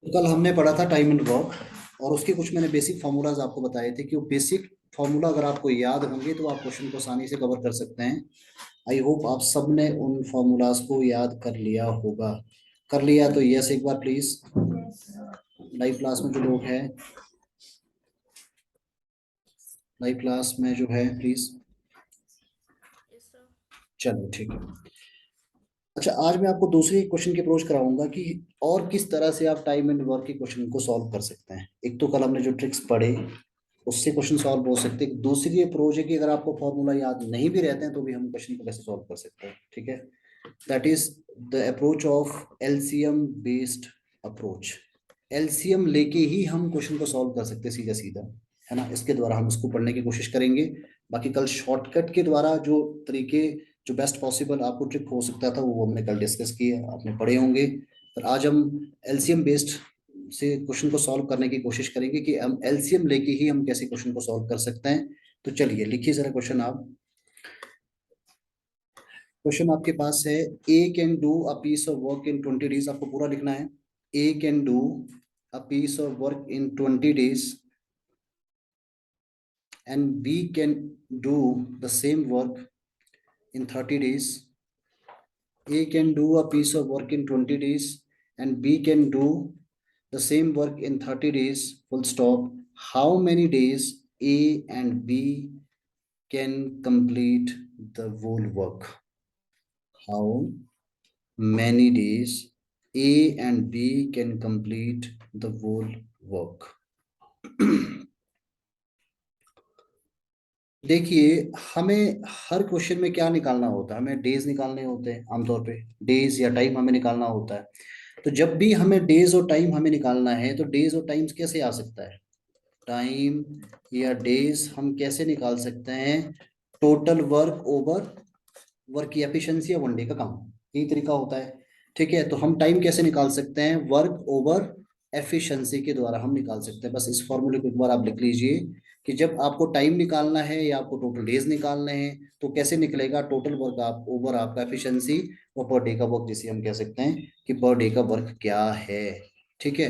तो कल हमने पढ़ा था टाइम एंड वर्क, और उसके कुछ मैंने बेसिक फार्मूलाज आपको बताए थे कि वो बेसिक फार्मूला अगर आपको याद होंगे तो आप क्वेश्चन को आसानी से कवर कर सकते हैं। आई होप आप सब ने उन फार्मूलाज को याद कर लिया होगा। कर लिया तो यस एक बार प्लीज। लाइव क्लास में जो लोग हैं, लाइव क्लास में जो है प्लीज। Yes sir. चलो ठीक है। अच्छा, आज मैं आपको दूसरी क्वेश्चन की अप्रोच कराऊंगा कि और किस तरह से आप टाइम एंड वर्क के क्वेश्चन को सॉल्व कर सकते हैं। एक तो कल हमने जो ट्रिक्स पढ़े उससे क्वेश्चन सॉल्व हो सकते हैं। दूसरी अप्रोच है कि अगर आपको फॉर्मूला याद नहीं भी रहते हैं तो भी हम क्वेश्चन को कैसे सॉल्व कर सकते हैं। ठीक है, that is the approach of LCM based approach. LCM लेके ही हम क्वेश्चन को सॉल्व कर सकते हैं सीधा सीधा, है ना। इसके द्वारा हम इसको पढ़ने की कोशिश करेंगे। बाकी कल शॉर्टकट के द्वारा जो तरीके, जो बेस्ट पॉसिबल आपको ट्रिक हो सकता था वो हमने कल डिस्कस किया, आपने पढ़े होंगे। पर आज हम एलसीएम बेस्ड से क्वेश्चन को सॉल्व करने की कोशिश करेंगे कि हम एलसीएम लेके ही हम कैसे क्वेश्चन को सॉल्व कर सकते हैं। तो चलिए लिखिए जरा क्वेश्चन आप। क्वेश्चन आपके पास है, A can do a piece of work in 20 days. आपको पूरा लिखना है। A can do a piece of work in 20 days and B can do the same work in 30 days. A can do a piece of work in 20 days and B can do the same work in 30 days. Full stop. How many days A and B can complete the whole work? How many days A and B can complete the whole work? देखिए, हमें हर question में क्या निकालना होता है, हमें days निकालने होते हैं आमतौर पे। डेज या टाइम हमें निकालना होता है। तो जब भी हमें डेज और टाइम हमें निकालना है तो डेज और टाइम्स कैसे आ सकता है? टाइम या डेज हम कैसे निकाल सकते हैं? टोटल वर्क ओवर वर्क की एफिशिएंसी या वन डे का काम, यही तरीका होता है। ठीक है, तो हम टाइम कैसे निकाल सकते हैं? वर्क ओवर एफिशिएंसी के द्वारा हम निकाल सकते हैं। बस इस फॉर्मूले को एक बार आप लिख लीजिए कि जब आपको टाइम निकालना है या आपको टोटल डेज निकालने हैं तो कैसे निकलेगा? टोटल वर्क आप ओवर आपका एफिशिएंसी और पर डे का वर्क, जिसे हम कह सकते हैं कि पर डे का वर्क क्या है। ठीक है,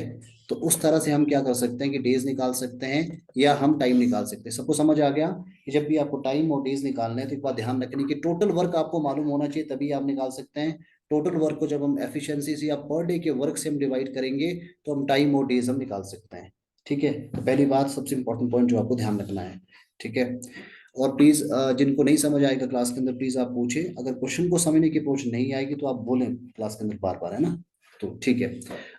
तो उस तरह से हम क्या कर सकते हैं कि डेज निकाल सकते हैं या हम टाइम निकाल सकते हैं। सबको समझ आ गया कि जब भी आपको टाइम और डेज निकालना है तो एक बात ध्यान रखनी कि टोटल वर्क आपको मालूम होना चाहिए, तभी आप निकाल सकते हैं। टोटल वर्क को जब हम एफिशिएंसी से या पर डे के वर्क से हम डिवाइड करेंगे तो हम टाइम और डेज हम निकाल सकते हैं। ठीक है, तो पहली बात, सबसे इंपॉर्टेंट पॉइंट जो आपको ध्यान रखना है। ठीक है, और प्लीज जिनको नहीं समझ आएगा क्लास के अंदर प्लीज आप पूछे। अगर क्वेश्चन को समझने की अप्रोच नहीं आएगी तो आप बोलें क्लास के अंदर बार बार, है ना। तो ठीक है,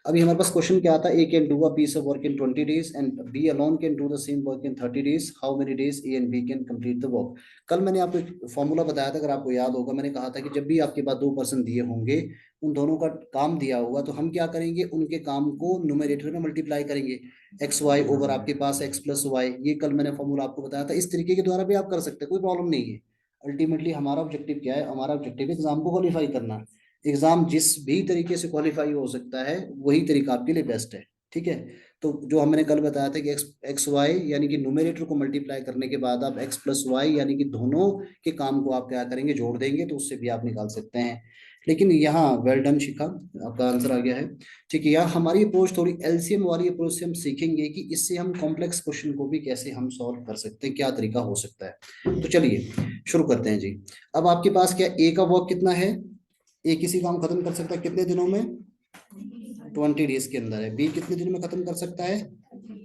अभी हमारे पास क्वेश्चन क्या आता है? A can do a piece of work in 20 days and B alone can do the same work in 30 days. How many days A and B can complete the work? कल मैंने आपको एक फॉर्मूला बताया था, अगर आपको याद होगा। मैंने कहा था कि जब भी आपके पास दो पर्सन दिए होंगे, उन दोनों का काम दिया होगा, तो हम क्या करेंगे? उनके काम को न्यूमरेटर में मल्टीप्लाई करेंगे। एक्स वाई ओवर आपके पास एक्स प्लस वाई, ये कल मैंने फॉर्मूला आपको बताया था। इस तरीके के द्वारा भी आप कर सकते हैं, कोई प्रॉब्लम नहीं है। अल्टीमेटली हमारा ऑब्जेक्टिव क्या है? हमारा ऑब्जेक्टिव एग्जाम को क्वालिफाई करना है। एग्जाम जिस भी तरीके से क्वालिफाई हो सकता है वही तरीका आपके लिए बेस्ट है। ठीक है, तो जो हमने कल बताया था कि एक्स एक्स वाई यानी कि न्यूमरेटर को मल्टीप्लाई करने के बाद आप एक्स प्लस वाई यानी कि दोनों के काम को आप क्या करेंगे? जोड़ देंगे, तो उससे भी आप निकाल सकते हैं। लेकिन यहाँ वेल डन शिखा, आपका आंसर आ गया है। ठीक है, यहाँ हमारी अप्रोच थोड़ी एलसीएम वाली अप्रोच से हम सीखेंगे कि इससे हम कॉम्प्लेक्स क्वेश्चन को भी कैसे हम सॉल्व कर सकते हैं, क्या तरीका हो सकता है। तो चलिए शुरू करते हैं जी। अब आपके पास क्या ए का वर्क कितना है? ए किसी काम खत्म कर सकता है कितने दिनों में? 20 डेज के अंदर है। बी कितने दिनों में खत्म कर सकता है?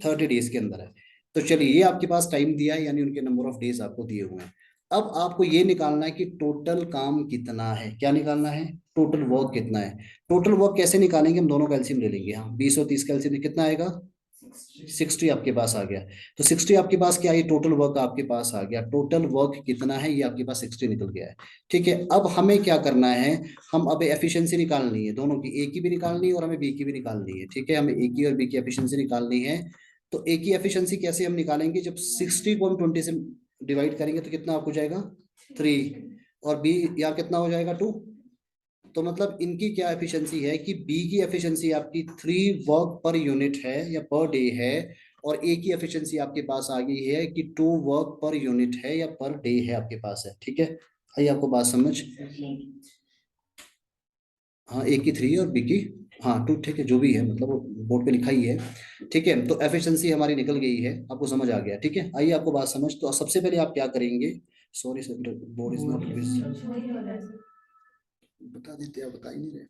30 डेज के अंदर है। तो चलिए, ये आपके पास टाइम दिया है यानी उनके नंबर ऑफ डेज आपको दिए हुए हैं। अब आपको ये निकालना है कि टोटल काम कितना है। क्या निकालना है? टोटल वर्क कितना है। टोटल वर्क कैसे निकालेंगे? हम दोनों का एलसीएम ले लेंगे। हाँ, 20 और 30 का एलसीएम कितना आएगा? 60 आपके पास आ गया। तो 60 आपके पास क्या है? टोटल वर्क आपके पास आ गया। टोटल वर्क कितना है ये आपके पास 60 निकल गया है। ठीक है, अब हमें क्या करना है? हम अब एफिशिएंसी निकालनी है दोनों की, ए की भी निकालनी है और हमें बी की भी निकालनी है। ठीक है, हमें ए की और बी की एफिशिएंसी निकालनी है। तो ए की एफिशिएंसी कैसे हम निकालेंगे? जब 60 को हम 20 से डिवाइड करेंगे तो कितना आपको जाएगा? 3। और बी यहाँ कितना हो जाएगा? 2। तो मतलब इनकी क्या एफिशिएंसी है कि बी की एफिशिएंसी आपकी 3 वर्क पर यूनिट है या पर डे है, और ए की एफिशिएंसी आपके पास आ गई है कि 2 वर्क पर यूनिट है या पर डे है आपके पास है। ठीक है, आइए आपको बात समझ। हाँ, ए की 3 और बी की हाँ टू, ठीक है, जो भी है मतलब वो बोर्ड पे लिखा ही है। ठीक है, तो एफिशिएंसी हमारी निकल गई है, आपको समझ आ गया। ठीक है, आइए आपको बात समझ, तो सबसे पहले आप क्या करेंगे। Sorry sir, board is not बता देते, आप बता ही नहीं रहे,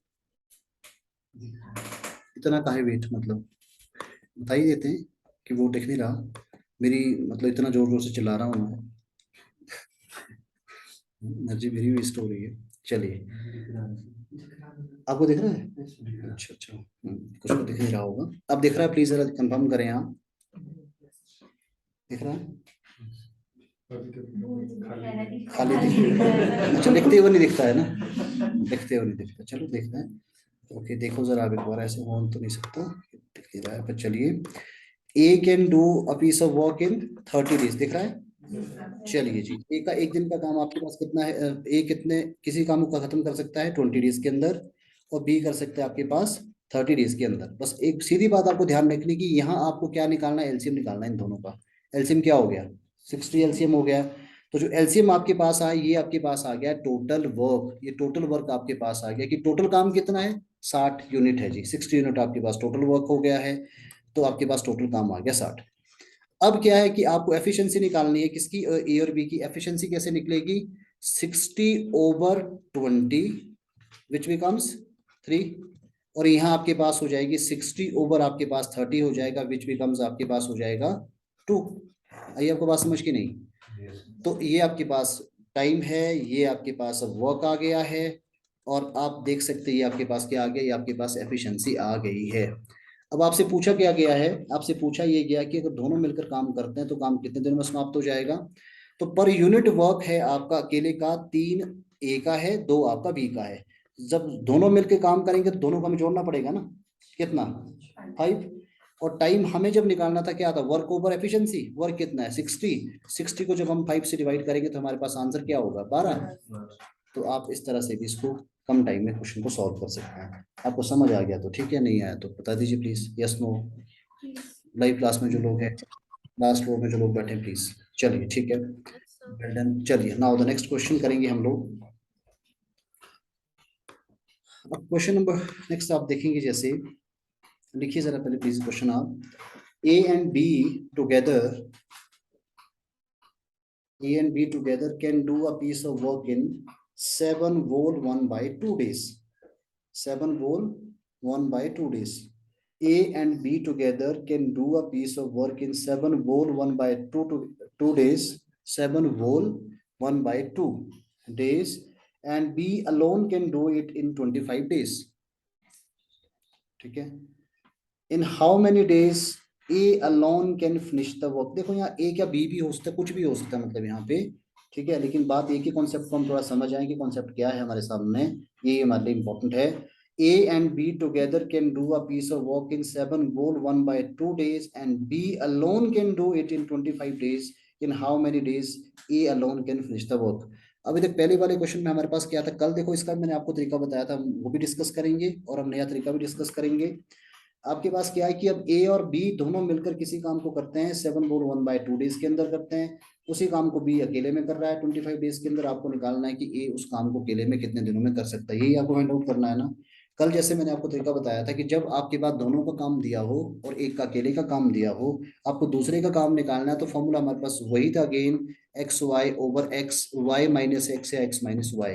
इतना काहे वेट, मतलब बता ही देते हैं कि वो दिख नहीं रहा। मेरी मतलब इतना जोर जोर से चिल्ला रहा हूँ मैं, एनर्जी मेरी वेस्ट हो रही है। चलिए, आपको दिख रहा है? अच्छा अच्छा, कुछ को दिख नहीं रहा होगा। अब दिख रहा है? प्लीज जरा कंफर्म करें आप, दिख रहा है? खाली दिख अच्छा, दिखते हुए नहीं दिखता है ना, दिखते हुए नहीं दिखता, चलो देखते हैं। ओके, देखो जरा आप एक बार, ऐसे हो तो नहीं सकता, दिख नहीं रहा है, पर चलिए। A can do a piece of work in 30 days, दिख रहा है? चलिए जी, ए का एक दिन का काम आपके पास कितना है? ए कितने किसी काम को खत्म कर सकता है 20 डेज के अंदर, और बी कर सकता है आपके पास 30 डेज के अंदर। बस एक सीधी बात आपको ध्यान रखने की, यहाँ आपको क्या निकालना है? एलसीएम निकालना है इन दोनों का। एलसीएम क्या हो गया? 60 एलसीएम हो गया। तो जो एलसीएम आपके पास आया, ये आपके पास आ गया टोटल वर्क, ये टोटल वर्क आपके पास आ गया कि टोटल काम कितना है? 60 यूनिट है जी, 60 यूनिट आपके पास टोटल वर्क हो गया है। तो आपके पास टोटल काम आ गया 60। अब क्या है कि आपको एफिशिएंसी निकालनी है किसकी? ए और बी की। एफिशिएंसी कैसे निकलेगी? 60/20, विच बिकम्स 3। और यहाँ आपके पास हो जाएगी 60 ओवर आपके पास 30 हो जाएगा, विच बिकम्स आपके पास हो जाएगा 2। आइए, आपको बात समझ की नहीं? तो ये आपके पास टाइम है, ये आपके पास वर्क आ गया है, और आप देख सकते हैं ये आपके पास क्या आ गया, ये आपके पास एफिशिएंसी आ गई है। अब आपसे पूछा क्या गया है? आपसे पूछा ये गया कि अगर दोनों मिलकर काम करते हैं तो काम कितने दिनों में समाप्त हो जाएगा। तो पर यूनिट वर्क है आपका अकेले का 3 ए का है, 2 आपका बी का है। जब दोनों मिलकर काम करेंगे तो दोनों को हमें जोड़ना पड़ेगा ना, कितना? 5। और टाइम हमें जब निकालना था क्या था? Work over efficiency. वर्क कितना है? 60। 60 को जब हम 5 से डिवाइड करेंगे तो हमारे पास आंसर क्या होगा? 12। तो आप इस तरह से भी इसको कम टाइम में क्वेश्चन को सॉल्व कर सकते हैं। आपको समझ आ गया तो ठीक है, नहीं आया तो बता दीजिए please, yes no. Live class में जो लोग हैं, लास्ट रो में जो लोग बैठे हैं, प्लीज। चलिए ठीक है, यस सर। Well done. चलिए, नाउ द नेक्स्ट क्वेश्चन करेंगे हम लोग। अब क्वेश्चन नंबर नेक्स्ट आप देखेंगे, जैसे लिखिए जरा पहले प्लीज क्वेश्चन आप। ए and B together, A and B together can do a piece of work in 7 whole 1/2 days. 7 whole 1/2 days. A and B together can do a piece of work in 7 whole 1/2 days. 7 whole 1/2 days, and B alone can do it in 25 days. ठीक है, in how many days A alone can finish the work. देखो यहाँ ए क्या B भी हो सकता है, कुछ भी हो सकता है मतलब यहाँ पे। ठीक है, लेकिन बात एक ही कॉन्सेप्ट को हम थोड़ा समझ आए कि कॉन्सेप्ट क्या है हमारे सामने, ये हमारे लिए इंपॉर्टेंट है। A and B together can do a piece of work in 7 whole 1/2 days, and B alone can do it in 25 days। In how many days A alone can finish the work. अभी तक पहले वाले question में हमारे पास क्या था? कल देखो इसका मैंने आपको तरीका बताया था, वो भी डिस्कस करेंगे और हम नया तरीका भी डिस्कस करेंगे। आपके पास क्या है कि अब ए और बी दोनों मिलकर किसी काम को करते हैं 7 whole 1/2 days के अंदर करते हैं। उसी काम को बी अकेले में कर रहा है 25 डेज के अंदर। आपको निकालना है कि ए उस काम को अकेले में कितने दिनों में कर सकता है, यही आपको फाइंड आउट करना है ना। कल जैसे मैंने आपको तरीका बताया था कि जब आपके पास दोनों का काम दिया हो और एक का अकेले का काम दिया हो, आपको दूसरे का काम निकालना है, तो फॉर्मूला हमारे पास वही था अगेन, XY/X, Y - X या X - Y,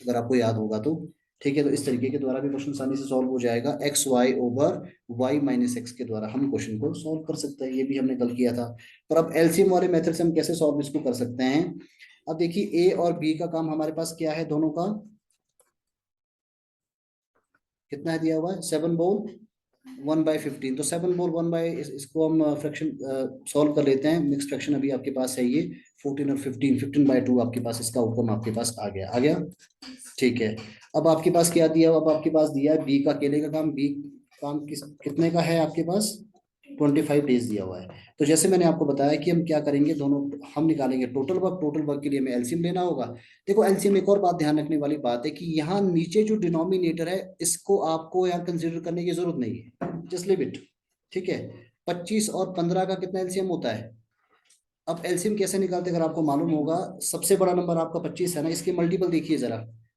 अगर आपको याद होगा तो। ठीक है, तो इस तरीके के द्वारा भी क्वेश्चन आसानी से सॉल्व हो जाएगा। XY/Y - X के द्वारा हम क्वेश्चन को सॉल्व कर सकते हैं, ये भी हमने कल किया था। पर अब एलसीएम वाले मेथड से हम कैसे सॉल्व इसको कर सकते हैं? अब देखिए, ए और बी का काम हमारे पास क्या है, दोनों का कितना है दिया हुआ है? 7 बोल 1/15। तो 7 बोल इसको हम फ्रैक्शन सॉल्व कर लेते हैं, मिक्स फ्रैक्शन अभी आपके पास है ये। 14 और 15 आपके पास इसका आउटकम आपके पास आ गया, आ गया। ठीक है, अब आपके पास क्या दिया? अब आपके पास दिया है बी का अकेले का काम। बी काम कितने का है आपके पास? 25 डेज दिया हुआ है। तो जैसे मैंने आपको बताया कि हम क्या करेंगे, दोनों हम निकालेंगे टोटल वर्क। टोटल वर्क के लिए हमें एलसीएम लेना होगा। देखो एलसीएम, एक और बात ध्यान रखने वाली बात है कि यहाँ नीचे जो डिनोमिनेटर है इसको आपको यहाँ कंसिडर करने की जरूरत नहीं है, जस्ट लीव इट। ठीक है, 25 और 15 का कितना एलसीएम होता है? अब एलसीएम कैसे निकालते हैं अगर आपको मालूम होगा, सबसे बड़ा नंबर आपका 25 है ना, इसके मल्टीपल देखिए जरा।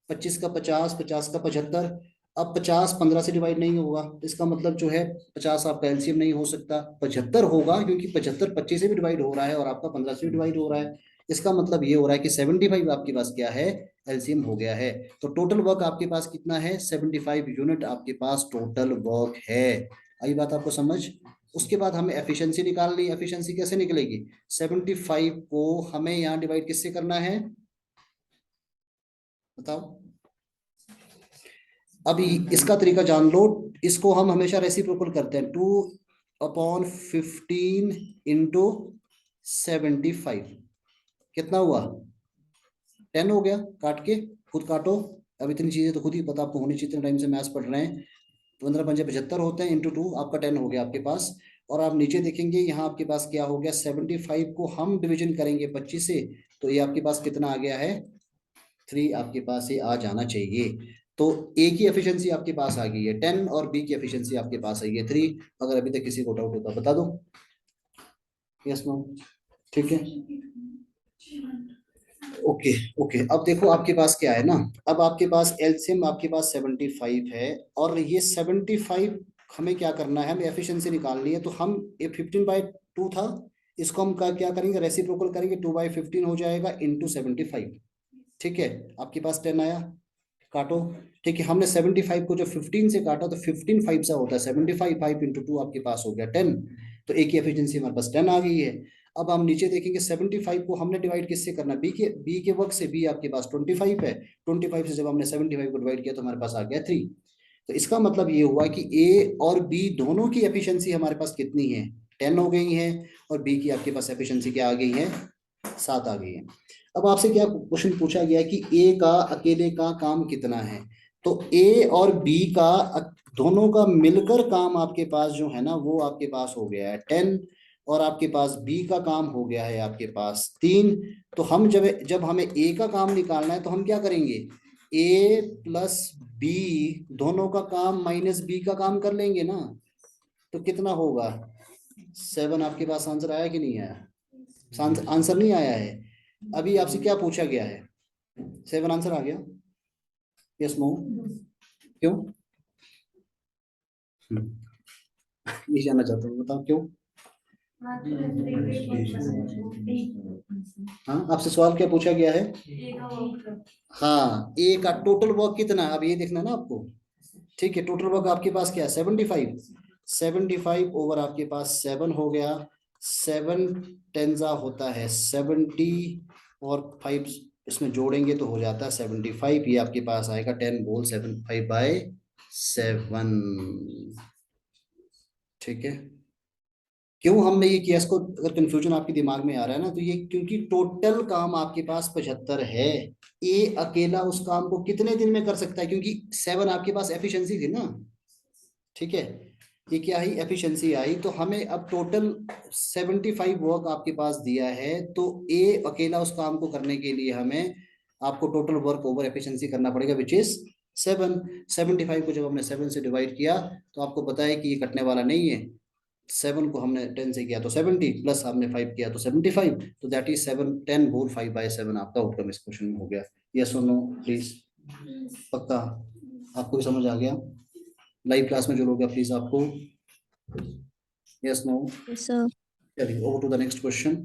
25 का 50, 50 का 75। अब 50 15 से डिवाइड नहीं होगा, इसका मतलब जो है 50 आपका एलसीएम नहीं हो सकता, 75 होगा, क्योंकि 75 25 से भी डिवाइड हो रहा है और आपका 15 से भी डिवाइड हो रहा है। इसका मतलब ये हो रहा है कि 75 आपके पास क्या है, एलसीएम हो गया है। तो टोटल वर्क आपके पास कितना है, 75 यूनिट आपके पास टोटल वर्क है। आई बात आपको समझ। उसके बाद हमें एफिशिएंसी निकालनी है। एफिशिएंसी कैसे निकलेगी, 75 को हमें यहाँ डिवाइड किससे करना है, बताओ। अभी इसका तरीका जान लो, इसको हम हमेशा रेसिप्रोकल करते हैं, 2/15 इंटू 75, कितना हुआ, 10 हो गया। काट के खुद काटो, अब इतनी चीजें तो खुद ही पता आपको होनी चाहिए, इतने टाइम से मैथ्स पढ़ रहे हैं। 15 पंजे 75 होते हैं, इंटू 2 आपका 10 हो गया आपके पास। और आप नीचे देखेंगे यहाँ आपके पास क्या हो गया, 75 को हम डिवीजन करेंगे 25 से, तो ये आपके पास कितना आ गया है, 3 आपके पास ये आ जाना चाहिए। तो ए की एफिशिएंसी आपके पास आ गई है 10 और बी की एफिशिएंसी आपके पास आई है 3। अगर अभी तक किसी को डाउट होता बता दो, यस नो, ठीक है। ओके ओके, अब देखो आपके पास क्या है ना, अब आपके पास एलसीएम आपके पास 75 है, और ये 75 हमें क्या करना है, हमें एफिशिएंसी निकालनी है। तो हम ये 15/2 था, इसको हम क्या करेंगे, रेसिप्रोकल करेंगे, 2/15 हो जाएगा इंटू 75, ठीक है। आपके पास 10 आया, काटो, ठीक है। हमने 75 को जो 15 से काटा, तो 15 5 से होता है 75, 5 इंटू 2 आपके पास हो गया 10। तो ए की एफिशिएंसी हमारे पास 10 आ गई है। अब हम नीचे देखेंगे 75 को हमने डिवाइड किससे करना, बी के वर्क से, बी आपके पास 25 है, 25 से जब हमने 75 को डिवाइड किया तो हमारे पास आ गया 3। तो इसका मतलब ये हुआ कि ए और बी दोनों की एफिशिएंसी हमारे पास कितनी है, 10 हो गई है, और बी की आपके पास एफिशिएंसी क्या आ गई है, 7 आ गई है। अब आपसे क्या क्वेश्चन पूछा गया कि ए का अकेले का काम कितना है, तो ए और बी का दोनों का मिलकर काम आपके पास जो है ना, वो आपके पास हो गया है 10, और आपके पास बी का काम हो गया है आपके पास 3। तो हम जब जब हमें ए का काम निकालना है तो हम क्या करेंगे, ए प्लस बी दोनों का काम माइनस बी का काम कर लेंगे ना, तो कितना होगा, 7 आपके पास आंसर आया कि नहीं आया, आंसर नहीं आया है। अभी आपसे क्या पूछा गया है, 7 आंसर आ गया, यस नो, क्यों, ये जानना चाहता हूँ, बताओ क्यों। हाँ, आपसे सवाल क्या पूछा गया है, हाँ ए का टोटल वर्क कितना है, अब ये देखना ना आपको, ठीक है। टोटल वर्क आपके पास क्या है, 75, 75 ओवर आपके पास 7 हो गया, 7 टेंजा होता है 70, और 5 इसमें जोड़ेंगे तो हो जाता है 75, ये आपके पास आएगा 10 बोल 75/7, ठीक है। क्यों हमने ये किया, इसको अगर कंफ्यूजन आपके दिमाग में आ रहा है ना, तो ये क्योंकि टोटल काम आपके पास 75 है, ए अकेला उस काम को कितने दिन में कर सकता है, क्योंकि 7 आपके पास एफिशिएंसी थी ना, ठीक है। ये क्या आई, एफिशिएंसी आई, तो हमें अब टोटल 75 वर्क आपके पास दिया है, तो ए अकेला उस काम को करने के लिए हमें आपको टोटल वर्क ओवर एफिशिएंसी करना पड़ेगा, विच इज 7। 75 को जब हमने 7 से डिवाइड किया, तो आपको पता है कि ये कटने वाला नहीं है, 7 को हमने 10 से किया तो 70, प्लस हमने 5 किया तो 75, तो दैट इज 7, 10 बोल 5/7 आपका आउटकम इस क्वेश्चन में हो गया। यस और नो प्लीज, पक्का आपको भी समझ आ गया, लाइव क्लास में जो लोग हैं प्लीज आपको, यस नो। Yes, sir. चलिए over to the next question.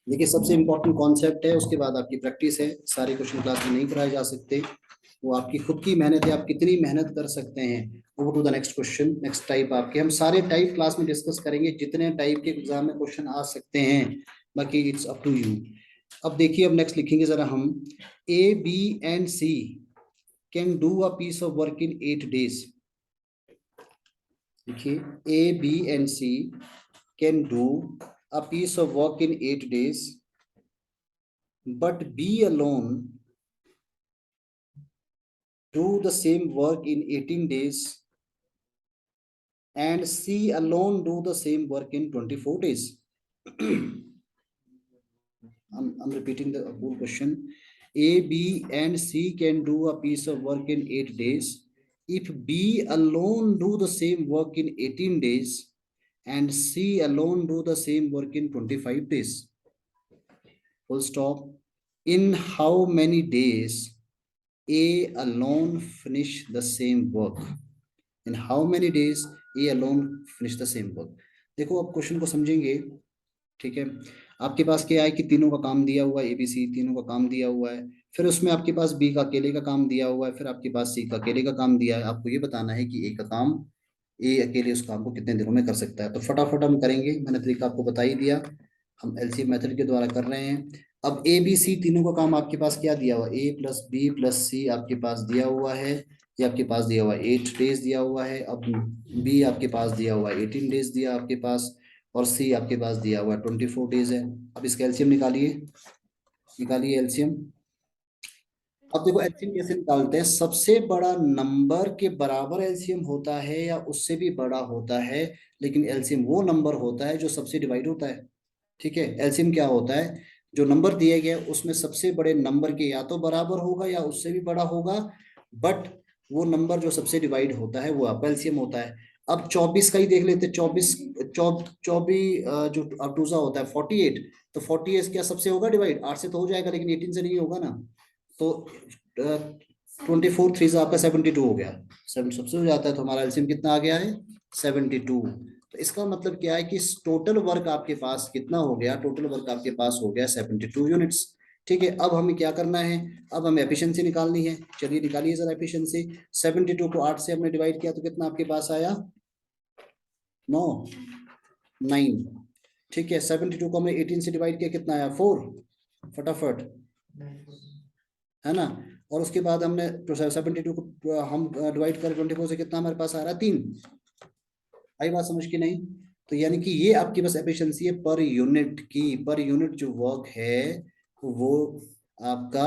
देखिए सबसे इंपॉर्टेंट कॉन्सेप्ट है, उसके बाद आपकी प्रैक्टिस है, सारे क्वेश्चन क्लास में नहीं कराए जा सकते, वो आपकी खुद की मेहनत है, आप कितनी मेहनत कर सकते हैं। Over to the next question, next type आपके, हम सारे टाइप क्लास में डिस्कस करेंगे, जितने टाइप के एग्जाम में क्वेश्चन आ सकते हैं, बाकी इट्स अप टू यू। अब देखिए, अब नेक्स्ट लिखेंगे जरा हम, A B and C can do a piece of work in 8 days। देखिए, A B and C can do a piece of work in 8 days, but B alone do the same work in 18 days, and C alone do the same work in 24 days. I'm repeating the whole question. A, B, and C can do a piece of work in 8 days. If B alone do the same work in 18 days, and C alone do the same work in 25 days. Full stop. In how many days A alone finish the same work? In how many days A alone finish the same work? देखो आप question को समझेंगे, ठीक है। आपके पास क्या है कि तीनों का काम दिया हुआ है, ABC तीनों का काम दिया हुआ है, फिर उसमें आपके पास बी का अकेले का काम दिया हुआ है, फिर आपके पास सी का अकेले का काम दिया है। आपको ये बताना है कि ए का काम, ए अकेले उस काम को कितने दिनों में कर सकता है। तो फटाफट हम करेंगे, मैंने तरीका आपको बता ही दिया, हम एलसीएम मेथड के द्वारा कर रहे हैं। अब ABC तीनों का काम आपके पास क्या दिया हुआ है, A+B+C आपके पास दिया हुआ है। ये आपके पास दिया हुआ है 8 डेज दिया हुआ है। अब बी आपके पास दिया हुआ है 18 डेज दिया आपके पास, और सी आपके पास दिया हुआ है 24 डेज है। अब इसका एलसीएम निकालिए, निकालिए एलसीएम। अब देखो एलसीएम कैसे निकालते हैं, सबसे बड़ा नंबर के बराबर एलसीएम होता है या उससे भी बड़ा होता है, लेकिन एलसीएम वो नंबर होता है जो सबसे डिवाइड होता है। ठीक है, एलसीएम क्या होता है, जो नंबर दिया गया है उसमें सबसे बड़े नंबर के या तो बराबर होगा या उससे भी बड़ा होगा, बट वो नंबर जो सबसे डिवाइड होता है वो आपका एलसीएम होता है। अब 24 का ही देख लेते हैं, 24, 24 जो अबटूजा होता है 48, तो 48 क्या सबसे होगा डिवाइड, 8 से तो हो जाएगा लेकिन 18 से नहीं होगा ना। तो 24 3 से आपका 72 हो गया, 7 सबसे हो जाता है, तो हमारा एलसीएम कितना आ गया है 72। तो इसका मतलब क्या है कि टोटल वर्क आपके पास कितना हो गया, टोटल वर्क आपके पास हो गया 72 यूनिट्स। ठीक है, अब हमें क्या करना है, अब हमें एफिशिएंसी निकालनी है। चलिए निकालिए जरा एफिशिएंसी। 72 को 8 से हमने डिवाइड किया तो कितना आपके पास आया, 9, 9। ठीक है, 72 को हमने 18 से डिवाइड किया, कितना आया 4, फटाफट, है ना। और उसके बाद हमने 72 को हम डिवाइड कर 24 से, कितना हमारे पास आ रहा है 3। आई बात समझ की नहीं। तो यानी कि ये आपकी बस एफिशिएंसी है पर यूनिट की, पर यूनिट जो वर्क है वो आपका,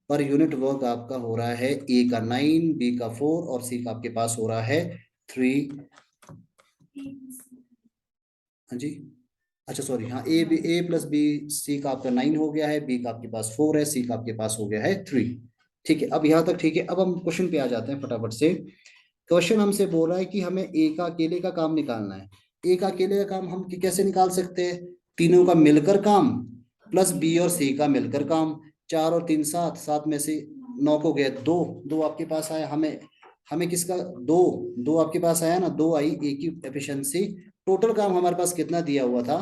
पर यूनिट वर्क आपका हो रहा है ए का 9, बी का 4 और सी का आपके पास हो रहा है 3। हाँ जी, अच्छा सॉरी, हाँ A+B+C का आपका 9 हो गया है, बी का आपके पास 4 है, सी का आपके पास हो गया है 3। ठीक है, अब यहाँ तक ठीक है। अब हम क्वेश्चन पे आ जाते हैं फटाफट से। क्वेश्चन हमसे बोल रहा है कि हमें ए का अकेले का काम निकालना है। ए का अकेले का काम हम कैसे निकाल सकते हैं, तीनों का मिलकर काम प्लस बी और सी का मिलकर काम। 4 और 3 7, 7 में से 9 को गए 2, 2 आपके पास आया, हमें हमें किसका, 2, 2 आपके पास आया ना, 2 आई ए की एफिशिएंसी। टोटल काम हमारे पास कितना दिया हुआ था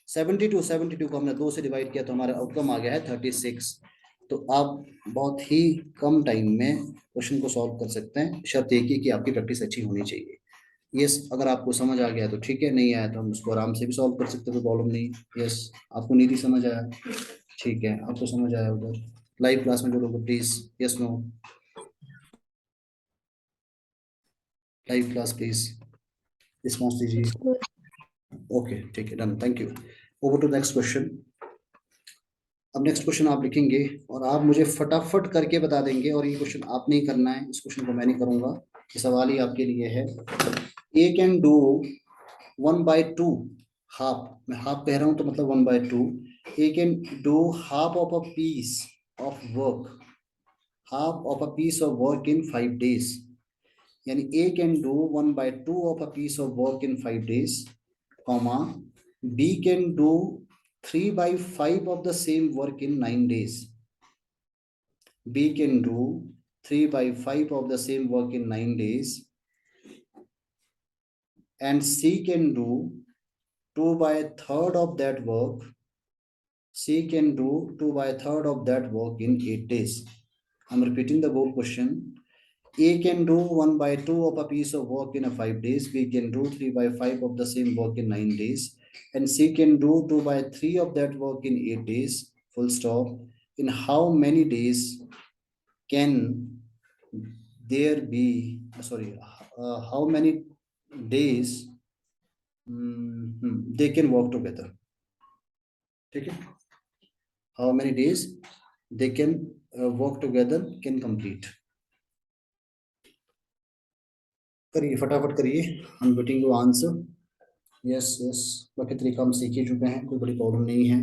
72, 72 को हमने 2 से डिवाइड किया तो हमारा आउटकम आ गया है 36। तो आप बहुत ही कम टाइम में क्वेश्चन को सॉल्व कर सकते हैं, शर्त एक ही कि आपकी प्रैक्टिस अच्छी होनी चाहिए। यस, अगर आपको समझ आ गया तो ठीक है, नहीं आया तो हम उसको आराम से भी सॉल्व कर सकते हैं, कोई प्रॉब्लम नहीं। यस, आपको नहीं भी समझ आया, ठीक है, आपको समझ आया उधर, लाइव क्लास में जो लोग please, yes no, live class please response दीजिए। ओके ठीक है, done, thank you. Over to next question. अब नेक्स्ट क्वेश्चन आप लिखेंगे और आप मुझे फटाफट करके बता देंगे, और ये क्वेश्चन आपने ही करना है, इस क्वेश्चन को मैं नहीं करूंगा, ये सवाल ही आपके लिए है। ए कैन डू 1/2 हाफ, मैं हाफ कह रहा हूं तो मतलब 1/2। A can do half of a piece of work, half of a piece of work in 5 days। यानी A can do 1/2 of a piece of work in 5 days, comma B can do 3/5 of the same work in 9 days. B can do 3/5 of the same work in 9 days, and C can do 2/3 of that work. C can do 2/3 of that work in 8 days. I'm repeating the whole question. A can do 1/2 of a piece of work in a 5 days. B can do 3/5 of the same work in 9 days, and C can do 2/3 of that work in 8 days. Full stop. In how many days can there be? Sorry, how many days they can work together? ठीक है, how many days they can work together, can complete। करिए फटाफट करिए, I am waiting to answer. Yes yes, बाकी तरीका हम सीख ही चुके हैं, कोई बड़ी प्रॉब्लम नहीं है।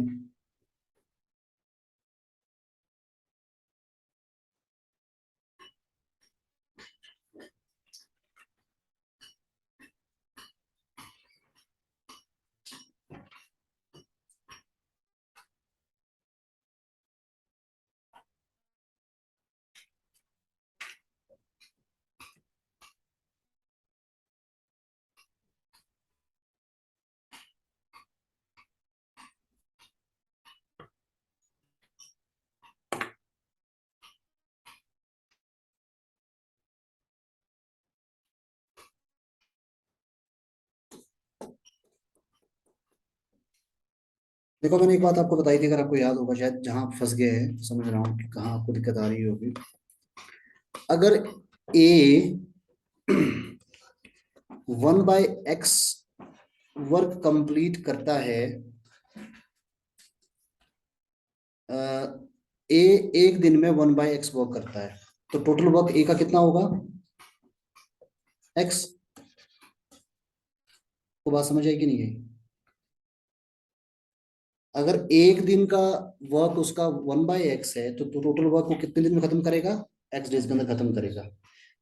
देखो मैंने एक बात आपको बताई थी, अगर आपको याद होगा शायद, जहां आप फंस गए हैं, समझ रहा हूँ कि कहाँ आपको दिक्कत आ रही होगी। अगर ए 1/x वर्क कंप्लीट करता है, ए एक दिन में 1/x वर्क करता है, तो टोटल वर्क ए का कितना होगा? एक्स। को बात समझ आई कि नहीं आई? अगर एक दिन का वर्क उसका 1/x है, तो टोटल वर्क वो कितने दिन में खत्म करेगा? एक्स डेज के अंदर खत्म करेगा।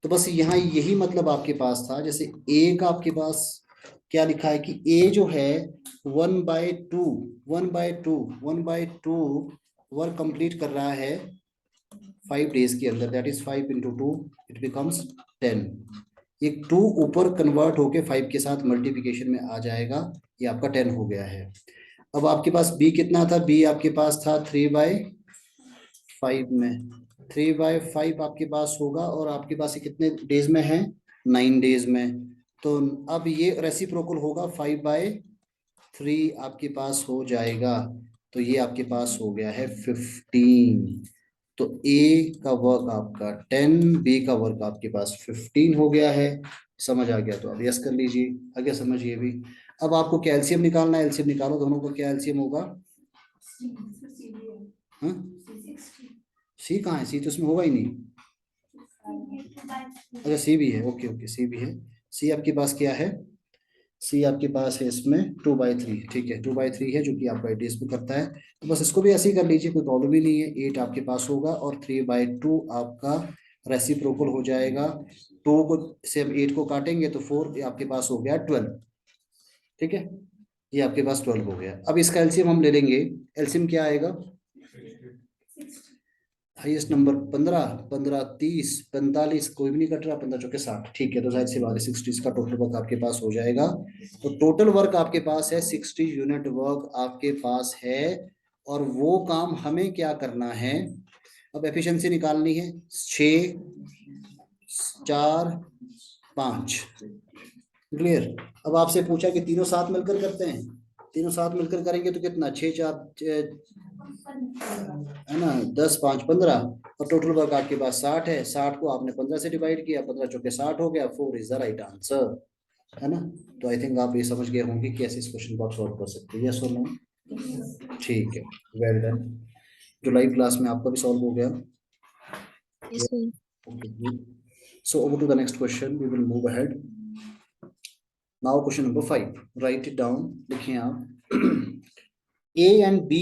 तो बस यहाँ यही मतलब आपके पास था। जैसे ए का आपके पास क्या लिखा है कि ए जो है 1/2, 1/2, 1/2 वर्क कंप्लीट कर रहा है 5 डेज के अंदर, दैट इज 5 × 2, इट बिकम्स 10। ये 2 ऊपर कन्वर्ट होके 5 के साथ मल्टीप्लिकेशन में आ जाएगा, ये आपका 10 हो गया है। अब आपके पास बी कितना था? बी आपके पास था 3/5 में, 3/5 आपके पास होगा, और आपके पास ये कितने डेज में है? 9 डेज में। तो अब ये रेसिप्रोकल होगा, 5/3 आपके पास हो जाएगा। तो ये आपके पास हो गया है 15। तो ए का वर्क आपका 10, बी का वर्क आपके पास 15 हो गया है। समझ आ गया तो अब यस कर लीजिए, आगे समझिए भी। अब आपको क्या एलसीएम निकालना है? एलसीएम निकालो दोनों को, क्या एलसीएम होगा? हाँ, सी कहाँ है? सी तो इसमें होगा ही नहीं। अच्छा सी भी है, ओके ओके, सी भी है। सी आपके पास क्या है? सी आपके पास है इसमें 2/3, ठीक है, 2/3 है, जो कि आपका एटीएस में करता है। तो बस इसको भी ऐसे ही कर लीजिए, कोई प्रॉब्लम ही नहीं है। 8 आपके पास होगा और 3/2 आपका रेसिप्रोकल हो जाएगा। 2 को से अब 8 को काटेंगे तो 4, ये आपके पास हो गया 12। ठीक है, ये आपके पास 12 हो गया। अब इसका एलसीएम हम ले लेंगे। एलसीएम क्या आएगा? हाईएस्ट नंबर 15, 15 30 45, कोई भी नहीं कट रहा, 15 चौके 60, ठीक है। तो जाहिर सी बात है 60 का टोटल वर्क आपके पास हो जाएगा। तो टोटल वर्क आपके पास है 60 यूनिट वर्क आपके पास है। और वो काम हमें क्या करना है? अब एफिशिएंसी निकालनी है। 6 4 5, क्लियर। अब आपसे पूछा कि तीनों साथ मिलकर करते हैं, तीनों साथ मिलकर करेंगे तो कितना? 6 4 है ना, 10 5 15, और टोटल वर्क आपके पास 60 है। 60 को आपने 15 से डिवाइड किया, 15 चौके 60 हो गया, 4 इज द राइट आंसर, है ना। तो आई थिंक आप ये समझ गए होंगे कि ऐसे इस क्वेश्चन को आप सॉल्व कर सकते हैं, यस और नो? ठीक है, वेल डन। जो लाइव क्लास में आपका भी सॉल्व हो गया। Yes, sir. Okay good. So over to the next question, we will move ahead. Now question number 5, write it down, लिखिए आप। A and B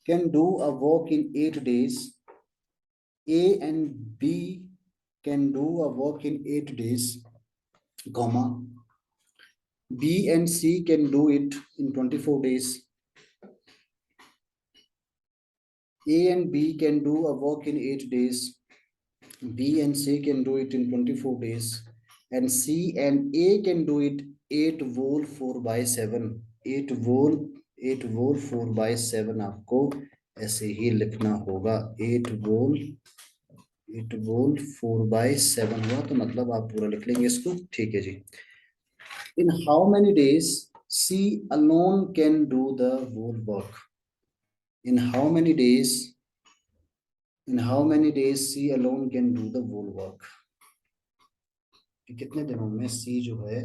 can do a work in 8 days. A and B can do a work in 8 days, comma. B and C can do it in 24 days. A and B can do a work in 8 days. B and C can do it in 24 days. And C and A can do it 8 whole 4/7. 8 whole 4/7 आपको ऐसे ही लिखना होगा। 8 whole 4/7 हुआ, तो मतलब आप पूरा लिख लेंगे इसको, ठीक है जी। In how many days C alone can do the whole work? In how many days? In how many days C alone can do the whole work? कि कितने दिनों में सी जो है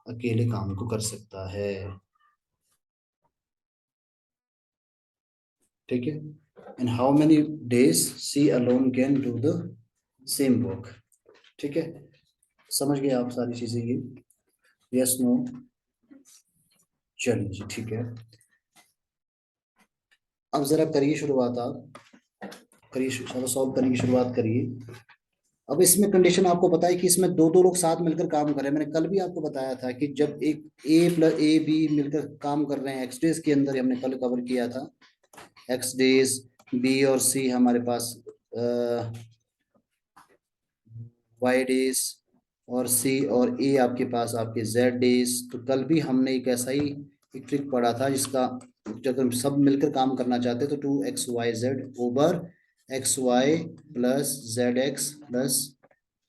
अकेले काम को कर सकता है, ठीक है। In how many days C alone can do the same work, ठीक है। समझ गए आप सारी चीजें ये? Yes no? चलिए जी, ठीक है। अब जरा करिए शुरुआत, आप करिए, सॉल्व करने की शुरुआत करिए। अब इसमें कंडीशन आपको पता है कि इसमें दो दो लोग साथ मिलकर काम कर रहे हैं। मैंने कल भी आपको बताया था कि जब एक ए प्लस ए बी मिलकर काम कर रहे हैं एक्स डेज के अंदर, हमने कल कवर किया था। एक्स डेज, बी और सी हमारे पास वाई डेज, और सी और ए आपके पास आपके जेड डेज। तो कल भी हमने एक ऐसा ही एक ट्रिक पढ़ा था, जिसका जब हम सब मिलकर काम करना चाहते तो 2xyz over xy plus zx plus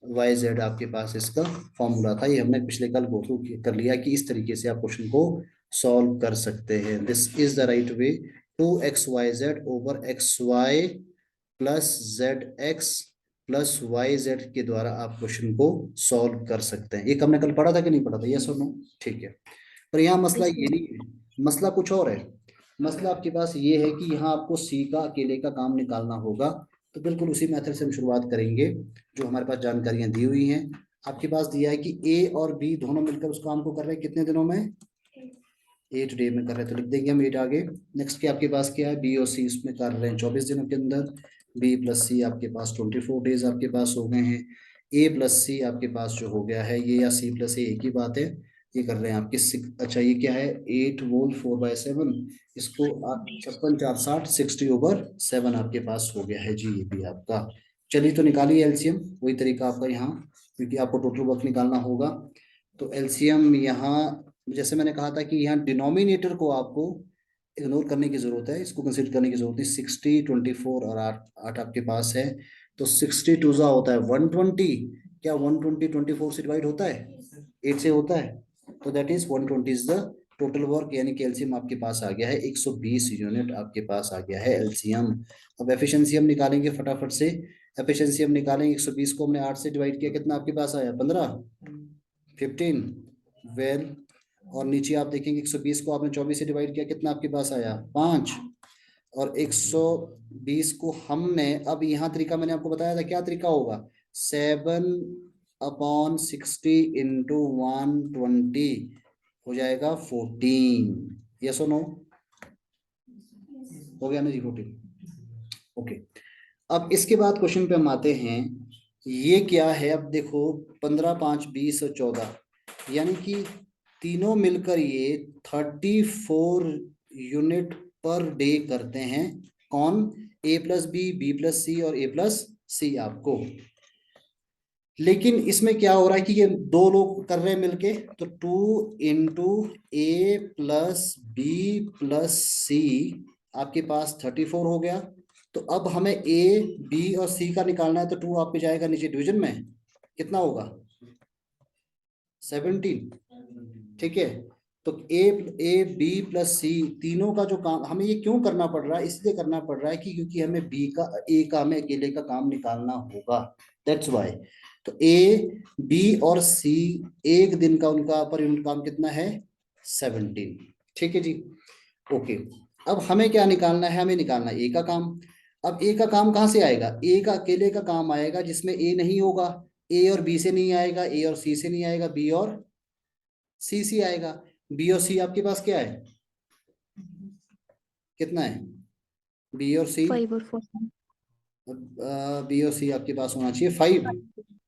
yz आपके पास इसका फॉर्मूला था। ये हमने पिछले कल गो थ्रू कर लिया कि इस तरीके से आप क्वेश्चन को सॉल्व कर सकते हैं। This is the right way. 2xyz over xy plus zx plus yz के द्वारा आप क्वेश्चन को सॉल्व कर सकते हैं। ये हमने कल पढ़ा था कि नहीं पढ़ा था? यस और नो? ठीक है। पर यहाँ मसला Yes, ये sir. नहीं है, मसला कुछ और है। मसला आपके पास ये है कि यहाँ आपको सी का अकेले का काम निकालना होगा। तो बिल्कुल उसी मेथड से हम शुरुआत करेंगे जो हमारे पास जानकारियां दी हुई हैं। आपके पास दिया है कि ए और बी दोनों मिलकर उस काम को कर रहे हैं कितने दिनों में? 8 डे में कर रहे हैं, तो लिख देंगे हम 8 आगे। नेक्स्ट के आपके पास क्या है? बी और सी उसमें कर रहे हैं 24 दिनों के अंदर। बी प्लस सी आपके पास 24 डेज आपके पास हो गए हैं। ए प्लस सी आपके पास जो हो गया है ये, या सी प्लस ए एक ही बात है। ये कर रहे हैं आपके अच्छा ये क्या है? 8 वोल 4/7, इसको आप 56 4 60 60/7 आपके पास हो गया है जी, ये भी आपका। चलिए तो निकालिए एलसीएम, वही तरीका आपका यहाँ, क्योंकि आपको टोटल वर्क निकालना होगा। तो एलसीएम यहाँ, जैसे मैंने कहा था कि यहाँ डिनोमिनेटर को आपको इग्नोर करने की जरूरत है, इसको कंसीडर करने की जरूरत है। 60 24 और 8 आपके पास है, तो 60 टूजा होता है 120। क्या 120 24 से डिवाइड होता है? 8 से होता है, तो that is 120 is the total work, यानी कि एलसीएम आपके पास आ गया है 120 यूनिट आपके पास आ गया है एलसीएम। अब एफिशिएंसी हम निकालेंगे फटाफट से। एफिशिएंसी हम निकालेंगे, 120 को हमने 8 से डिवाइड किया, कितना आपके पास आया? 15 15 वेल। और नीचे आप देखेंगे 120 को आपने 24 से डिवाइड किया, कितना आपके पास आया? 5। और 120 को हमने, अब यहाँ तरीका मैंने आपको बताया था, क्या तरीका होगा? 7/60 इंटू 120 हो जाएगा 14। यस और नो? हो गया ना जी 14? ओके। अब इसके बाद क्वेश्चन पे हम आते हैं। ये क्या है? अब देखो 15 5 20 और 14, यानी कि तीनों मिलकर ये 34 यूनिट पर डे करते हैं। कौन? ए प्लस बी, बी प्लस सी और ए प्लस सी आपको। लेकिन इसमें क्या हो रहा है कि ये दो लोग कर रहे हैं मिलके, तो 2 इंटू ए प्लस बी प्लस सी आपके पास 34 हो गया। तो अब हमें ए बी और सी का निकालना है, तो 2 आपके जाएगा नीचे डिवीजन में, कितना होगा? 17। ठीक है। तो ए बी प्लस सी तीनों का जो काम हमें, ये क्यों करना पड़ रहा है? इसलिए करना पड़ रहा है कि क्योंकि हमें बी का, ए का हमें अकेले का काम निकालना होगा, दैट्स वाई। तो ए बी और सी एक दिन का उनका पर यूनिट काम कितना है? 17। ठीक है जी, ओके। अब हमें क्या निकालना है? हमें निकालना है ए का काम। अब ए का काम कहाँ से आएगा? ए का अकेले का काम आएगा जिसमें ए नहीं होगा। ए और बी से नहीं आएगा, ए और सी से नहीं आएगा, बी और सी से आएगा। बी और सी आपके पास क्या है? कितना है? बी और सी, 5 और 4. बी और सी आपके पास होना चाहिए 5,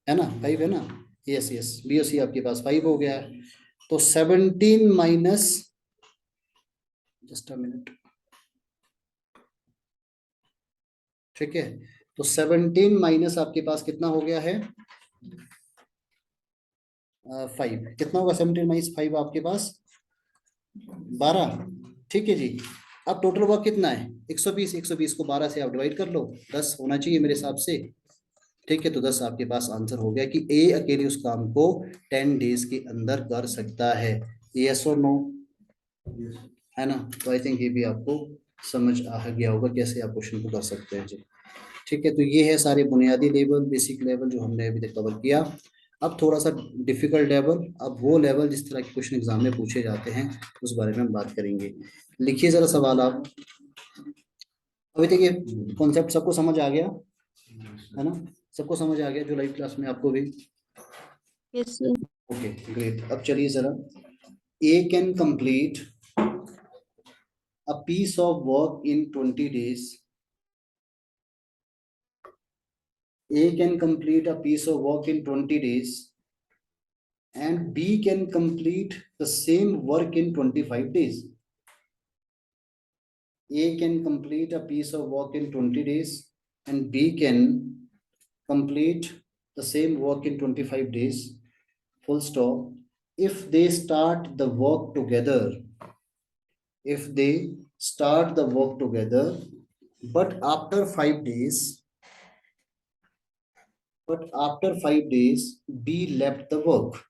है ना? 5 है ना? यस यस, बी और सी आपके पास 5 हो गया है। तो 17 माइनस, जस्ट अ मिनट, ठीक है। तो 17 माइनस आपके पास कितना हो गया है? 5। कितना होगा 17 माइनस 5 आपके पास? 12। ठीक है जी। अब टोटल वर्क कितना है? 120। 120 को 12 से आप डिवाइड कर लो, 10 होना चाहिए मेरे हिसाब से। ठीक है, तो 10 आपके पास आंसर हो गया कि ए अकेले उस काम को 10 डेज के अंदर कर सकता है। यस और नो? है ना? तो आई थिंक ये भी आपको समझ आ गया होगा कैसे आप क्वेश्चन को कर सकते हैं जी। ठीक है, तो ये है सारे बुनियादी लेवल, बेसिक लेवल जो हमने अभी तक कवर किया। अब थोड़ा सा डिफिकल्ट लेवल, अब वो लेवल जिस तरह के क्वेश्चन एग्जाम में पूछे जाते हैं उस बारे में हम बात करेंगे। लिखिए जरा सवाल आप। अभी तक ये कॉन्सेप्ट सबको समझ आ गया है ना? सबको समझ आ गया जो लाइव क्लास में आपको भी? Yes, sir. Okay great. अब चलिए जरा, A can complete a piece of work in 20 days. A can complete a piece of work in 20 days and B can complete the same work in 25 days. A can complete a piece of work in 20 days and B can complete the same work in 25 days, full stop. If they start the work together, if they start the work together, but after 5 days, B left the work.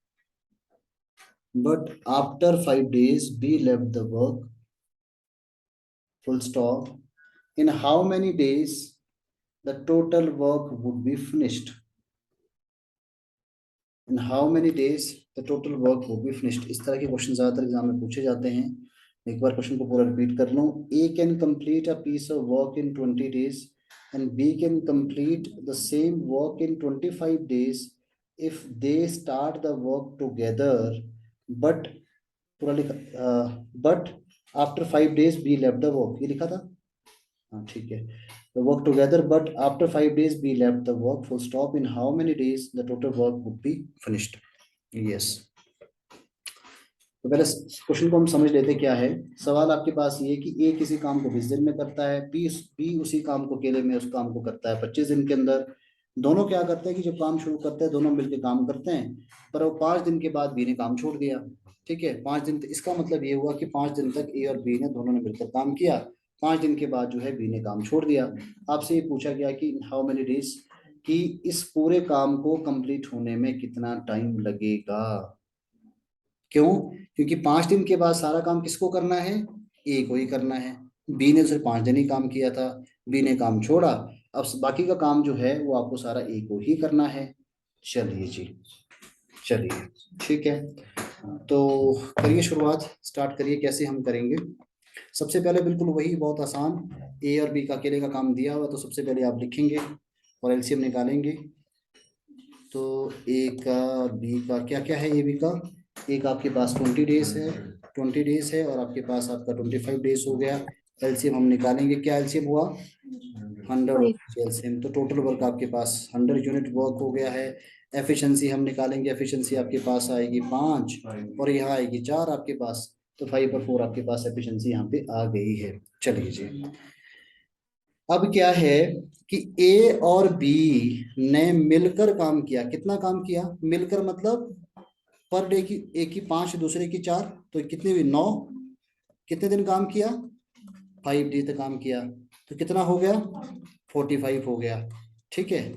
but after 5 days B left the work, full stop. In how many days the total work would be finished? In how many days the total work would be finished? इस तरह के question ज्यादातर exam में पूछे जाते हैं. एक बार question को पूरा रिपीट कर लूं. A can complete a piece of work in 20 days and B can complete the same work in 25 days if they start the work together, but पूरा लिखा, but after 5 days B left the work, ये लिखा था. हाँ ठीक है. The work together, but after 5 days we left the work, full stop. In how many days the total work would be finished? Yes. तो पहले क्वेश्चन को हम समझ लेते क्या है. सवाल आपके पास ये कि ए किसी काम को 20 दिन में करता है, बी उसी काम को अकेले में उस काम को करता है 25 दिन के अंदर. दोनों क्या करते हैं कि जब काम शुरू करते हैं दोनों मिलकर काम करते हैं, पर वो 5 दिन के बाद बी ने काम छोड़ दिया. ठीक है, 5 दिन. इसका मतलब ये हुआ कि 5 दिन तक ए और बी ने दोनों ने मिलकर काम किया. 5 दिन के बाद जो है बी ने काम छोड़ दिया. आपसे ये पूछा गया कि हाउ मेनी डेज, कि इस पूरे काम को कंप्लीट होने में कितना टाइम लगेगा. क्यों? क्योंकि 5 दिन के बाद सारा काम किसको करना है? ए को ही करना है. बी ने सिर्फ 5 दिन ही काम किया था, बी ने काम छोड़ा. अब बाकी का काम जो है वो आपको सारा ए को ही करना है. चलिए जी, चलिए ठीक है. तो करिए शुरुआत, स्टार्ट करिए. कैसे हम करेंगे? सबसे पहले बिल्कुल वही, बहुत आसान. ए और बी का अकेले का काम दिया हुआ, तो सबसे पहले आप लिखेंगे और एलसीएम निकालेंगे. तो ए का बी का क्या क्या है? ए बी का एक आपके पास 20 डेज है, 20 डेज है, और आपके पास आपका 25 डेज हो गया. एलसीएम हम निकालेंगे. क्या एलसीएम हुआ? 100 एलसीएम. तो टोटल वर्क आपके पास 100 यूनिट वर्क हो गया है. एफिशिएंसी हम निकालेंगे. एफिशिएंसी आपके पास आएगी 5 और यहाँ आएगी 4 आपके पास. तो 5 और 4 आपके पास एफिशिएंसी यहाँ पे आ गई है. चलिए जी, अब क्या है कि ए और बी ने मिलकर काम किया. कितना काम किया मिलकर? मतलब पर डे की एक की 5 दूसरे की 4, तो कितने हुई? 9. कितने दिन काम किया? 5 डे तक काम किया. तो कितना हो गया? 45 हो गया. ठीक है,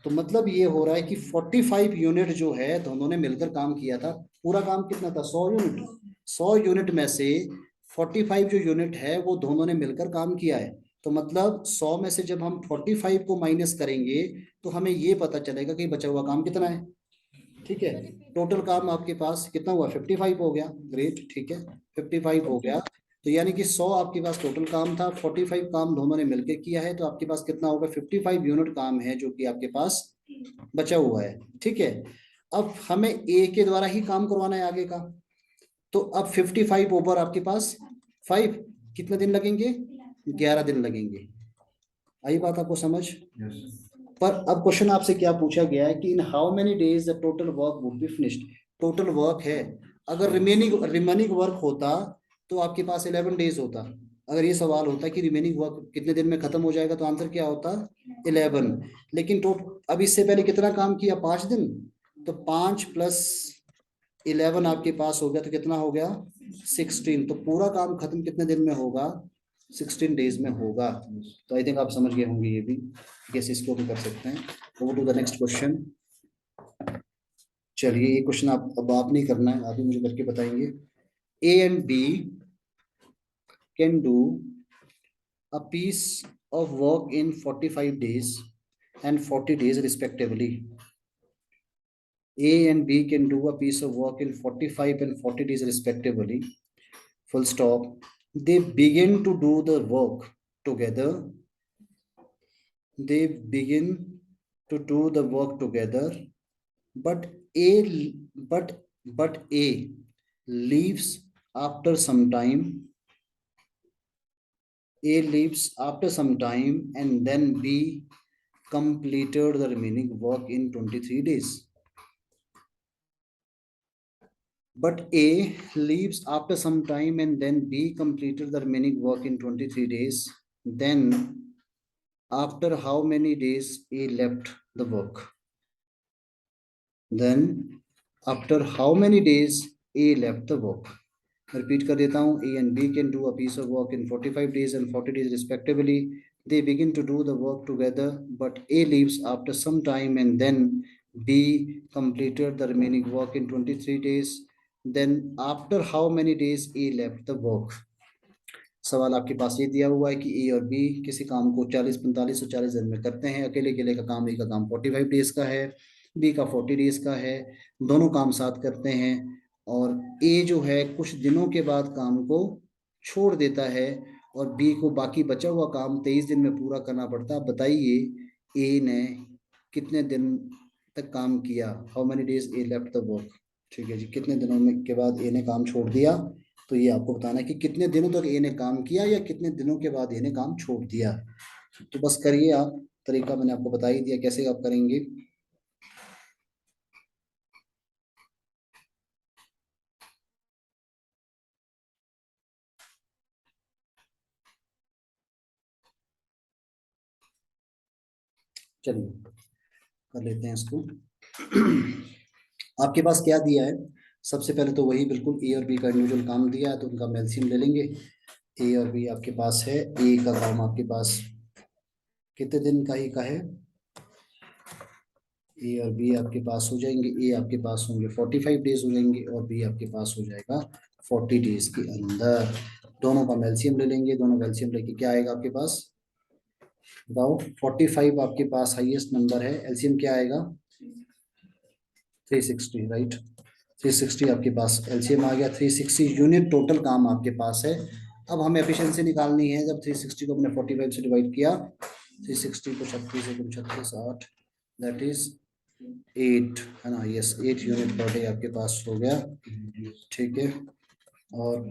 तो मतलब ये हो रहा है कि 45 यूनिट जो है दोनों ने मिलकर काम किया था. पूरा काम कितना था? 100 यूनिट. 100 यूनिट में से 45 जो यूनिट है वो दोनों ने मिलकर काम किया है. तो मतलब 100 में से जब हम 45 को माइनस करेंगे तो हमें ये पता चलेगा कि बचा हुआ काम कितना है. ठीक है, टोटल काम आपके पास कितना हुआ? 55 हो गया. ग्रेट, ठीक है, 55 हो गया. तो यानी कि 100 आपके पास टोटल काम था, 45 काम दोनों ने मिलकर किया है. तो आपके पास कितना होगा? 55 यूनिट काम है जो कि आपके पास बचा हुआ है. ठीक है, अब हमें ए के द्वारा ही काम करवाना है आगे का. तो अब 55 ओवर आपके पास 5, कितने दिन लगेंगे? 11 दिन लगेंगे. आई बात आपको समझ? पर अब क्वेश्चन आपसे क्या पूछा गया है कि इन how many days the total work would be finished. Total work है. अगर रिमेनिंग वर्क होता तो आपके पास 11 डेज होता. अगर ये सवाल होता कि रिमेनिंग वर्क कितने दिन में खत्म हो जाएगा तो आंसर क्या होता? 11. लेकिन अब इससे पहले कितना काम किया? 5 दिन. तो 5 प्लस 11 आपके पास हो गया, तो कितना हो गया? 16. तो पूरा काम खत्म कितने दिन में होगा? 16 डेज में होगा. तो आई थिंक आप समझ गए होंगे ये भी. कैसे इसको भी कर सकते हैं. Over to the next question. चलिए, ये क्वेश्चन अब आप नहीं करना है, आप ही मुझे करके बताएंगे. A and B can do a piece of work in 45 days and 40 days respectively. A and B can do a piece of work in 45 and 40 days respectively. Full stop. They begin to do the work together. They begin to do the work together, but A leaves after some time. A leaves after some time and then B completed the remaining work in 23 days. But A leaves after some time and then B completed the remaining work in 23 days. Then after how many days A left the work? Then after how many days A left the work? Repeat कर देता हूँ. A and B can do a piece of work in 45 days and 40 days respectively. They begin to do the work together, but A leaves after some time and then B completed the remaining work in 23 days. Then after how many days A left the work. सवाल आपके पास ये दिया हुआ है कि ए और B किसी काम को 40, 45 और 40 दिन में करते हैं। अकेले अकेले का काम, ए का काम 45 डेज का है, बी का 40 डेज का है। दोनों काम साथ करते हैं और ए जो है कुछ दिनों के बाद काम को छोड़ देता है और बी को बाकी बचा हुआ काम 23 दिन में पूरा करना पड़ता है। बताइए ए ने कितने दिन तक काम किया, how many days A left the work. ठीक है जी, कितने दिनों में के बाद ए ने काम छोड़ दिया, तो ये आपको बताना है कि कितने दिनों तक ए ने काम किया या कितने दिनों के बाद ए ने काम छोड़ दिया। तो बस करिए आप, तरीका मैंने आपको बता ही दिया कैसे आप करेंगे। चलिए कर लेते हैं इसको। आपके पास क्या दिया है, सबसे पहले तो वही बिल्कुल ए और बी का इंडिविजुअल काम दिया है, तो उनका एलसीएम ले लेंगे। ए और बी आपके पास है, ए का काम आपके पास कितने दिन का ही का है, ए और बी आपके पास हो जाएंगे, ए आपके पास होंगे 45 डेज हो जाएंगे और बी आपके पास हो जाएगा 40 डेज के अंदर। दोनों का एलसीएम ले लेंगे, दोनों का एलसीएम लेके क्या आएगा आपके पास बताओ। 45 आपके पास हाईएस्ट नंबर है, एलसीएम क्या आएगा 360, राइट। 360 आपके पास एलसीएम आ गया, 360 यूनिट टोटल काम आपके पास है। अब हमें एफिशिएंसी निकालनी है। जब 360 को हमने 45 से डिवाइड किया, 360 को 36 से 36 8, दैट इज 8 है ना, यस 8 यूनिट पर डे आपके पास हो गया। ठीक है, और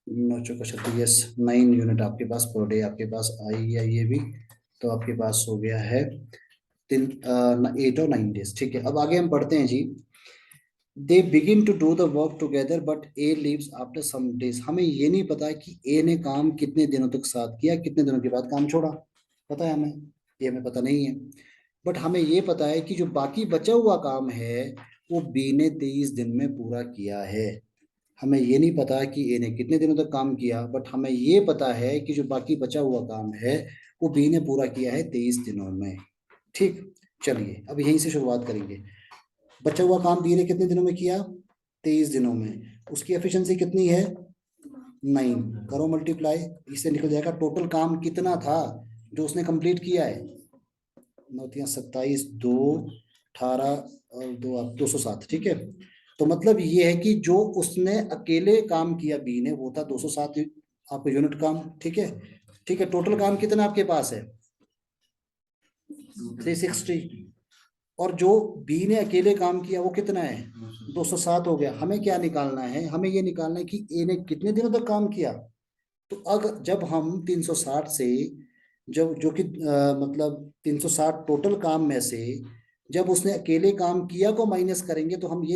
9 चौका 36, यस 9 यूनिट आपके पास पर डे आपके पास आई है ये भी। तो आपके पास हो गया है 8 और 9 डेज। ठीक है, अब आगे हम पढ़ते हैं जी। They begin to do the work together but A leaves after some days. हमें ये नहीं पता है कि ए ने काम कितने दिनों तक साथ किया, कितने दिनों के बाद काम छोड़ा, पता है हमें, ये हमें पता नहीं है। बट हमें ये पता है कि जो बाकी बचा हुआ काम है वो बी ने 23 दिन में पूरा किया है। हमें ये नहीं पता कि ए ने कितने दिनों तक काम किया, बट हमें ये पता है कि जो बाकी बचा हुआ काम है वो बी ने पूरा किया है 23 दिनों में। ठीक, चलिए अब यहीं से शुरुआत करेंगे। बचा हुआ काम बी ने कितने दिनों में किया, 23 दिनों में। उसकी एफिशिएंसी कितनी है 9, करो मल्टीप्लाई, इससे निकल जाएगा टोटल काम कितना था जो उसने कंप्लीट किया है। 9 3 27, 2 18 और 2 207। ठीक है, तो मतलब ये है कि जो उसने अकेले काम किया बी ने वो था 207 आपको यूनिट काम। ठीक है, ठीक है, टोटल काम कितना आपके पास है 360, और जो बी ने अकेले काम किया वो कितना है 207 हो गया। हमें क्या निकालना है, हमें ये निकालना है कि ए ने कितने दिनों तक काम किया। तो अगर जब हम 360 से, जब जो कि मतलब 360 टोटल काम में से जब उसने अकेले काम किया को माइनस करेंगे तो हम ये